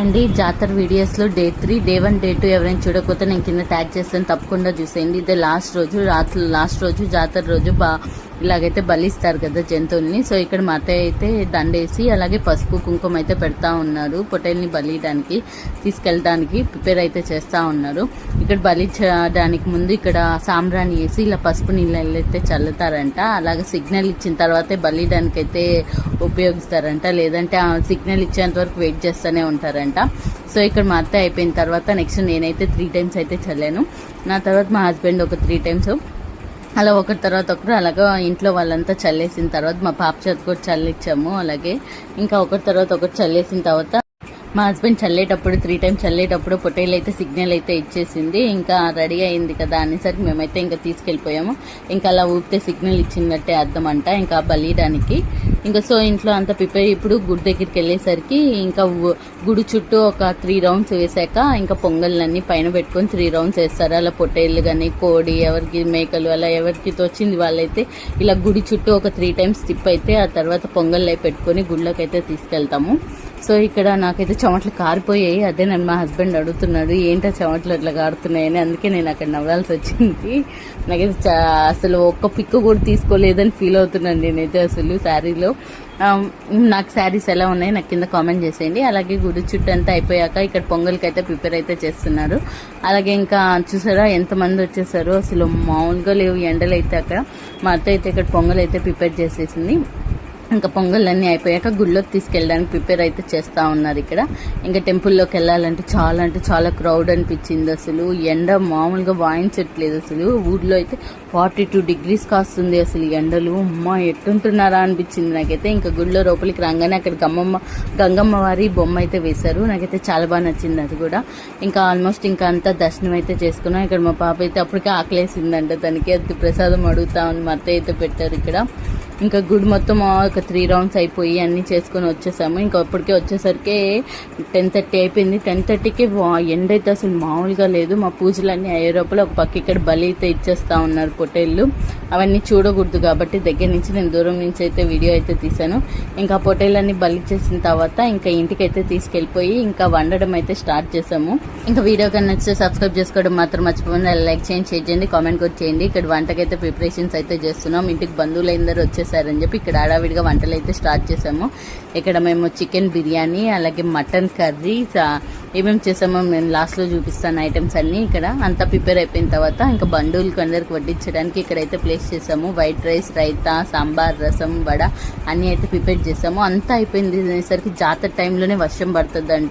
అండి. జాతర వీడియోస్లో డే 3, డే 1, డే 2 ఎవరైనా చూడకపోతే నేను కింద ట్యాగ్ చేస్తాను, తప్పకుండా చూసేయండి. ఇదే లాస్ట్ రోజు జాతర రోజు ఇలాగైతే బలిస్తారు కదా జంతువుల్ని. సో ఇక్కడ మా అత్తయ్య అయితే దండేసి అలాగే పసుపు కుంకుమ అయితే పెడతా ఉన్నారు. పొట్టేల్ని బలియడానికి తీసుకెళ్ళడానికి ప్రిపేర్ అయితే చేస్తూ ఉన్నారు. ఇక్కడ బలి చేయడానికి ముందు ఇక్కడ సాంబ్రాణి వేసి ఇలా పసుపు నీళ్ళు అయితే చల్లుతారంట. అలాగే సిగ్నల్ ఇచ్చిన తర్వాతే బలియడానికి అయితే ఉపయోగిస్తారంట, లేదంటే ఆ సిగ్నల్ ఇచ్చేంత వరకు వెయిట్ చేస్తూనే ఉంటారంట. సో ఇక్కడ మా అత్తయ్య అయిపోయిన తర్వాత నెక్స్ట్ నేనైతే 3 times అయితే చల్లాను. నా తర్వాత మా హస్బెండ్ ఒక 3 times, అలా ఒకరి తర్వాత ఒకరు అలాగా ఇంట్లో వాళ్ళంతా చల్లేసిన తర్వాత మా పాప చేత కూడా చల్లిచ్చాము. అలాగే ఇంకా ఒకరి తర్వాత ఒకరు చల్లేసిన తర్వాత మా హస్బెండ్ చల్లేటప్పుడు 3 times చల్లేటప్పుడు పొట్టేలు అయితే సిగ్నల్ అయితే ఇచ్చేసింది. ఇంకా రెడీ అయింది కదా అనేసరికి మేమైతే ఇంకా తీసుకెళ్ళిపోయాము. ఇంకా అలా ఊపితే సిగ్నల్ ఇచ్చినట్టే అర్థం అంట ఇంకా బలియడానికి. ఇంకా సో ఇంట్లో అంతా ప్రిపేర్. ఇప్పుడు గుడి దగ్గరికి వెళ్ళేసరికి ఇంకా గుడి చుట్టూ ఒక 3 rounds వేసాక ఇంకా పొంగళ్ళన్నీ పైన పెట్టుకొని 3 rounds వేస్తారు. అలా పొట్టేళ్ళు కానీ కోడి ఎవరికి మేకలు అలా ఎవరికి తోచింది వాళ్ళైతే ఇలా గుడి చుట్టూ ఒక 3 times తిప్పి అయితే ఆ తర్వాత పొంగళ్ళు పెట్టుకొని గుళ్ళకి అయితే తీసుకెళ్తాము. సో ఇక్కడ నాకైతే చెమటలు కారిపోయాయి. అదే నన్ను మా హస్బెండ్ అడుగుతున్నాడు ఏంటో చెమటలు అట్లా కారుతున్నాయని. అందుకే నేను అక్కడ నవ్వాల్సి వచ్చింది. నాకైతే అసలు ఒక్క పిక్కు కూడా తీసుకోలేదని ఫీల్ అవుతున్నాను నేనైతే అసలు శారీలో. నాకు శారీస్ ఎలా ఉన్నాయి నాకు కింద కామెంట్ చేసేయండి. అలాగే గుడి చుట్టూ అంతా అయిపోయాక ఇక్కడ పొంగల్కి అయితే ప్రిపేర్ అయితే చేస్తున్నారు. అలాగే ఇంకా చూసారా ఎంతమంది వచ్చేసారు, అసలు మామూలుగా లేవు ఎండలు అయితే. అక్కడ మా అత్త అయితే ఇక్కడ పొంగల్ అయితే ప్రిపేర్ చేసేసింది. ఇంకా పొంగళ్ళన్నీ అయిపోయాక గుళ్ళోకి తీసుకెళ్ళడానికి ప్రిపేర్ అయితే చేస్తూ ఉన్నారు. ఇక్కడ ఇంకా టెంపుల్లోకి వెళ్ళాలంటే చాలా క్రౌడ్ అనిపించింది. అసలు ఎండ మామూలుగా వాయించట్లేదు. అసలు ఊర్లో అయితే 42 degrees కాస్తుంది. అసలు ఎండలు అమ్మ ఎట్టుంటున్నారా అనిపించింది నాకైతే. ఇంకా గుళ్ళో లోపలికి రాగానే అక్కడ గంగమ్మ వారి బొమ్మ అయితే వేశారు. నాకైతే చాలా బాగా నచ్చింది అది కూడా. ఇంకా ఆల్మోస్ట్ ఇంకా అంతా దర్శనం అయితే చేసుకున్నాం. ఇక్కడ మా పాప అయితే అప్పటికే ఆకలేసిందంట, తనకి అది ప్రసాదం అడుగుతా ఉంది. మా అత్తయ్య అయితే పెట్టారు ఇక్కడ. ఇంకా గుడి మొత్తం ఒక 3 rounds అయిపోయి అన్నీ చేసుకొని వచ్చేసాము. ఇంకా అప్పటికే వచ్చేసరికి 10:30 అయిపోయింది. 10:30కి ఎండ అయితే అసలు మామూలుగా లేదు. మా పూజలన్నీ అయ్యే లోపల ఒక పక్క ఇక్కడ బలి అయితే ఇచ్చేస్తూ ఉన్నారు పొట్టేళ్ళు. అవన్నీ చూడకూడదు కాబట్టి దగ్గర నుంచి నేను దూరం నుంచి అయితే వీడియో అయితే తీసాను. ఇంకా పొట్టేళ్ళన్నీ బలి చేసిన తర్వాత ఇంకా ఇంటికి అయితే తీసుకెళ్ళిపోయి ఇంకా వండడం అయితే స్టార్ట్ చేసాము. ఇంకా వీడియో కన్నా నచ్చితే సబ్స్క్రైబ్ చేసుకోవడం మాత్రం మర్చిపోయింది. లైక్ చేయండి, షేర్ చేయండి, కామెంట్ కూడా చేయండి. ఇక్కడ వంటకైతే ప్రిపరేషన్స్ అయితే చేస్తున్నాం. ఇంటికి బంధువులు అందరూ వచ్చేసారని చెప్పి ఇక్కడ హడావిడిగా వంటలు అయితే స్టార్ట్ చేసాము. ఇక్కడ మేము చికెన్ బిర్యానీ అలాగే మటన్ కర్రీ ఏమేమి చేసామో నేను లాస్ట్లో చూపిస్తాను ఐటమ్స్ అన్నీ. ఇక్కడ అంతా ప్రిపేర్ అయిపోయిన తర్వాత ఇంకా బంధువులకు అందరికి వడ్డించడానికి ఇక్కడైతే ప్లేస్ చేసాము. వైట్ రైస్, రైతా, సాంబార్, రసం, వడ అన్నీ అయితే ప్రిపేర్ చేసాము. అంతా అయిపోయింది అనేసరికి జాతర టైంలోనే వర్షం పడుతుందంట.